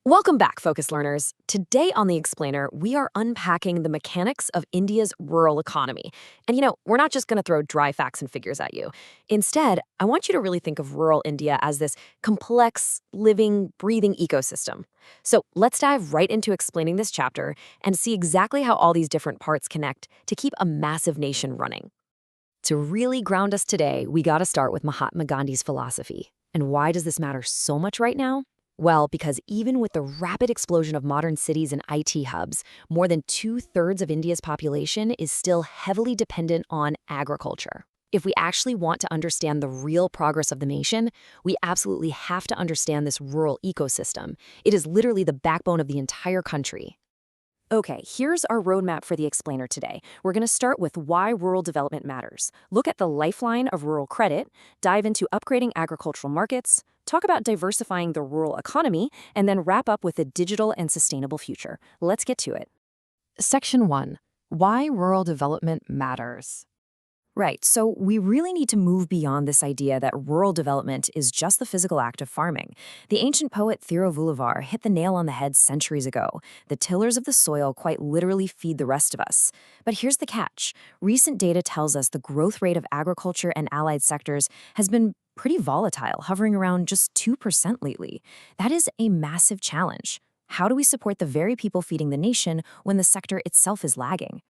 Welcome back, Focus Learners. Today on The Explainer, we are unpacking the mechanics of India's rural economy. And we're not just going to throw dry facts and figures at you. Instead, I want you to really think of rural India as this complex, living, breathing ecosystem. So let's dive right into explaining this chapter and see exactly how all these different parts connect to keep a massive nation running. To really ground us today, we got to start with Mahatma Gandhi's philosophy. And why does this matter so much right now? Well, because even with the rapid explosion of modern cities and IT hubs, more than 2/3 of India's population is still heavily dependent on agriculture. If we actually want to understand the real progress of the nation, we absolutely have to understand this rural ecosystem. It is literally the backbone of the entire country. Okay, here's our roadmap for the explainer today. We're going to start with why rural development matters, look at the lifeline of rural credit, dive into upgrading agricultural markets, talk about diversifying the rural economy, and then wrap up with a digital and sustainable future. Let's get to it. Section 1. Why rural development matters. Right, so we really need to move beyond this idea that rural development is just the physical act of farming. The ancient poet Thiruvalluvar hit the nail on the head centuries ago. The tillers of the soil quite literally feed the rest of us. But here's the catch. Recent data tells us the growth rate of agriculture and allied sectors has been pretty volatile, hovering around just 2% lately. That is a massive challenge. How do we support the very people feeding the nation when the sector itself is lagging?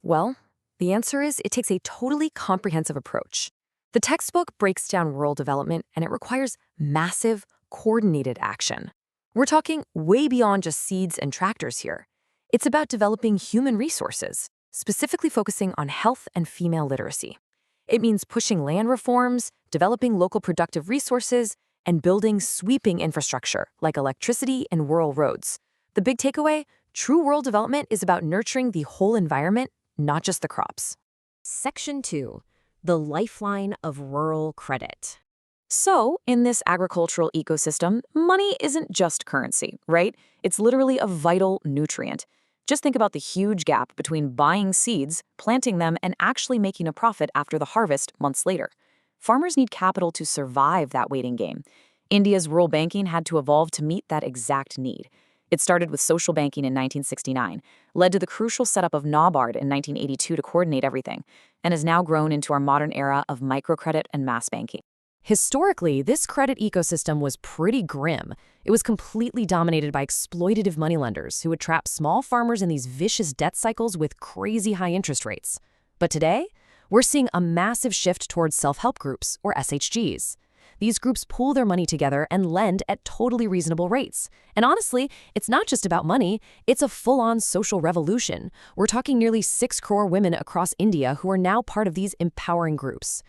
Well, the answer is it takes a totally comprehensive approach. The textbook breaks down rural development, and it requires massive, coordinated action. We're talking way beyond just seeds and tractors here. It's about developing human resources, specifically focusing on health and female literacy. It means pushing land reforms, developing local productive resources, and building sweeping infrastructure like electricity and rural roads. The big takeaway? True rural development is about nurturing the whole environment, not just the crops. Section 2. The lifeline of rural credit. So, in this agricultural ecosystem, money isn't just currency, right? It's literally a vital nutrient. Just think about the huge gap between buying seeds, planting them, and actually making a profit after the harvest months later. Farmers need capital to survive that waiting game. India's rural banking had to evolve to meet that exact need. It started with social banking in 1969, led to the crucial setup of NABARD in 1982 to coordinate everything, and has now grown into our modern era of microcredit and mass banking. Historically, this credit ecosystem was pretty grim. It was completely dominated by exploitative moneylenders who would trap small farmers in these vicious debt cycles with crazy high interest rates. But today, we're seeing a massive shift towards self-help groups, or SHGs. These groups pool their money together and lend at totally reasonable rates. And honestly, it's not just about money, it's a full-on social revolution. We're talking nearly 6 crore women across India who are now part of these empowering groups.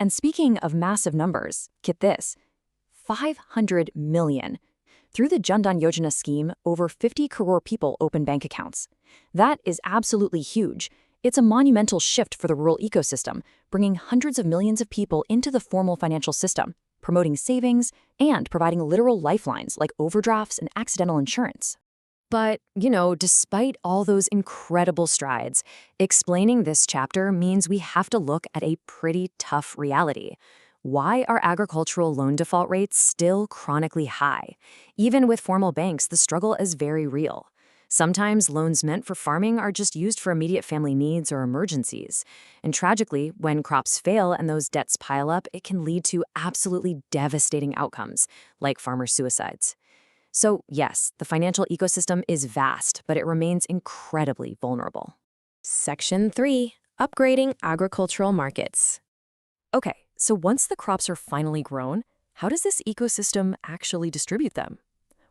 And speaking of massive numbers, get this, 500 million. Through the Jan Dhan Yojana scheme, over 50 crore people open bank accounts. That is absolutely huge. It's a monumental shift for the rural ecosystem, bringing hundreds of millions of people into the formal financial system, promoting savings, and providing literal lifelines like overdrafts and accidental insurance. But, despite all those incredible strides, explaining this chapter means we have to look at a pretty tough reality. Why are agricultural loan default rates still chronically high? Even with formal banks, the struggle is very real. Sometimes loans meant for farming are just used for immediate family needs or emergencies. And tragically, when crops fail and those debts pile up, it can lead to absolutely devastating outcomes, like farmer suicides. So yes, the financial ecosystem is vast, but it remains incredibly vulnerable. Section 3. Upgrading agricultural markets. Okay, so once the crops are finally grown, how does this ecosystem actually distribute them?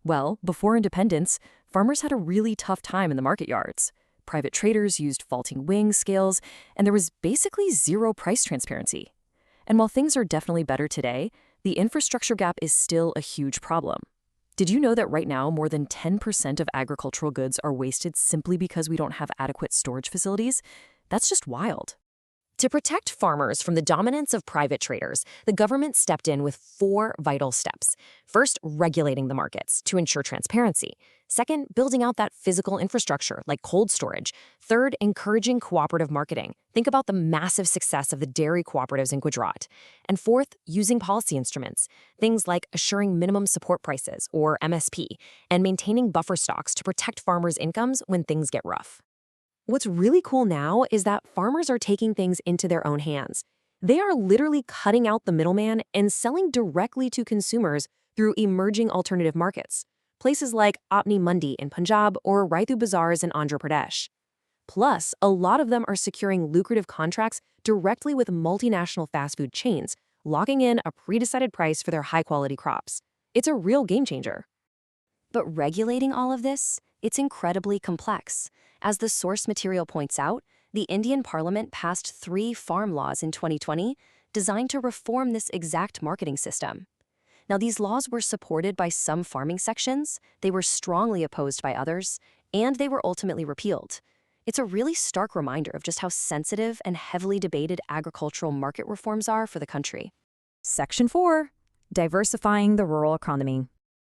Well, before independence, farmers had a really tough time in the market yards. Private traders used faulting weighing scales, and there was basically zero price transparency. And while things are definitely better today, the infrastructure gap is still a huge problem. Did you know that right now more than 10% of agricultural goods are wasted simply because we don't have adequate storage facilities? That's just wild. To protect farmers from the dominance of private traders, the government stepped in with 4 vital steps. First, regulating the markets to ensure transparency. Second, building out that physical infrastructure like cold storage. Third, encouraging cooperative marketing. Think about the massive success of the dairy cooperatives in Gujarat. And fourth, using policy instruments, things like assuring minimum support prices, or MSP, and maintaining buffer stocks to protect farmers' incomes when things get rough. What's really cool now is that farmers are taking things into their own hands. They are literally cutting out the middleman and selling directly to consumers through emerging alternative markets, places like Apni Mandi in Punjab or Raitu Bazaars in Andhra Pradesh. Plus, a lot of them are securing lucrative contracts directly with multinational fast food chains, locking in a pre-decided price for their high-quality crops. It's a real game changer. But regulating all of this, it's incredibly complex. As the source material points out, the Indian Parliament passed 3 farm laws in 2020 designed to reform this exact marketing system. Now, these laws were supported by some farming sections, they were strongly opposed by others, and they were ultimately repealed. It's a really stark reminder of just how sensitive and heavily debated agricultural market reforms are for the country. Section 4. Diversifying the rural economy.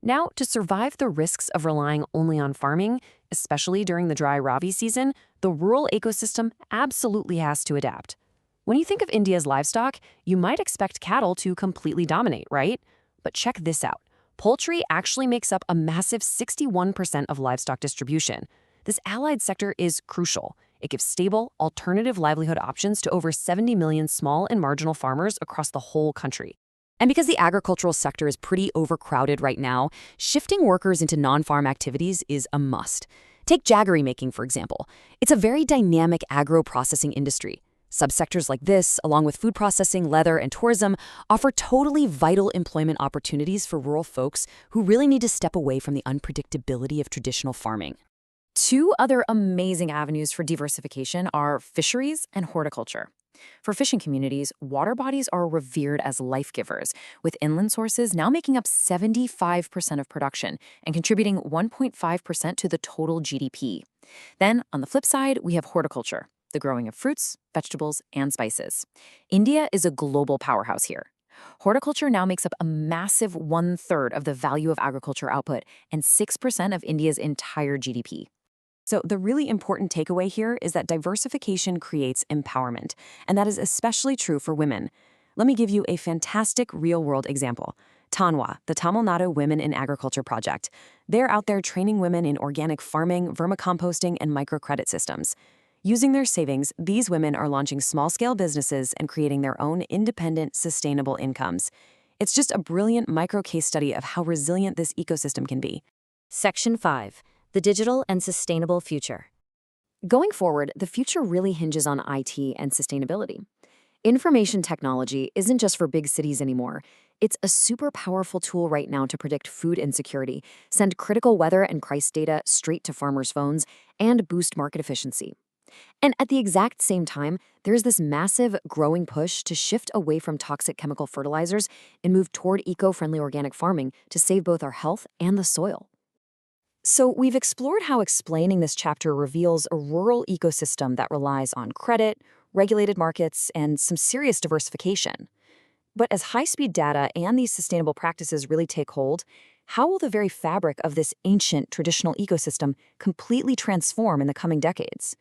Now, to survive the risks of relying only on farming, especially during the dry Rabi season, the rural ecosystem absolutely has to adapt. When you think of India's livestock, you might expect cattle to completely dominate, right? But check this out. Poultry actually makes up a massive 61% of livestock distribution. This allied sector is crucial. It gives stable, alternative livelihood options to over 70 million small and marginal farmers across the whole country. And because the agricultural sector is pretty overcrowded right now, shifting workers into non-farm activities is a must. Take jaggery making, for example. It's a very dynamic agro-processing industry. Subsectors like this, along with food processing, leather, and tourism, offer totally vital employment opportunities for rural folks who really need to step away from the unpredictability of traditional farming. 2 other amazing avenues for diversification are fisheries and horticulture. For fishing communities, water bodies are revered as life givers, with inland sources now making up 75% of production and contributing 1.5% to the total GDP. Then, on the flip side, we have horticulture, the growing of fruits, vegetables, and spices. India is a global powerhouse here. Horticulture now makes up a massive 1/3 of the value of agriculture output and 6% of India's entire GDP. So the really important takeaway here is that diversification creates empowerment, and that is especially true for women. Let me give you a fantastic real-world example. Tanwa, the Tamil Nadu Women in Agriculture Project. They're out there training women in organic farming, vermicomposting, and microcredit systems. Using their savings, these women are launching small-scale businesses and creating their own independent, sustainable incomes. It's just a brilliant micro-case study of how resilient this ecosystem can be. Section 5. The digital and sustainable future. Going forward, the future really hinges on IT and sustainability. Information technology isn't just for big cities anymore. It's a super powerful tool right now to predict food insecurity, send critical weather and price data straight to farmers' phones, and boost market efficiency. And at the exact same time, there's this massive growing push to shift away from toxic chemical fertilizers and move toward eco-friendly organic farming to save both our health and the soil. So we've explored how explaining this chapter reveals a rural ecosystem that relies on credit, regulated markets, and some serious diversification. But as high-speed data and these sustainable practices really take hold, how will the very fabric of this ancient traditional ecosystem completely transform in the coming decades?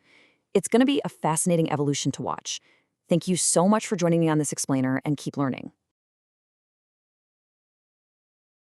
It's going to be a fascinating evolution to watch. Thank you so much for joining me on this explainer, and keep learning.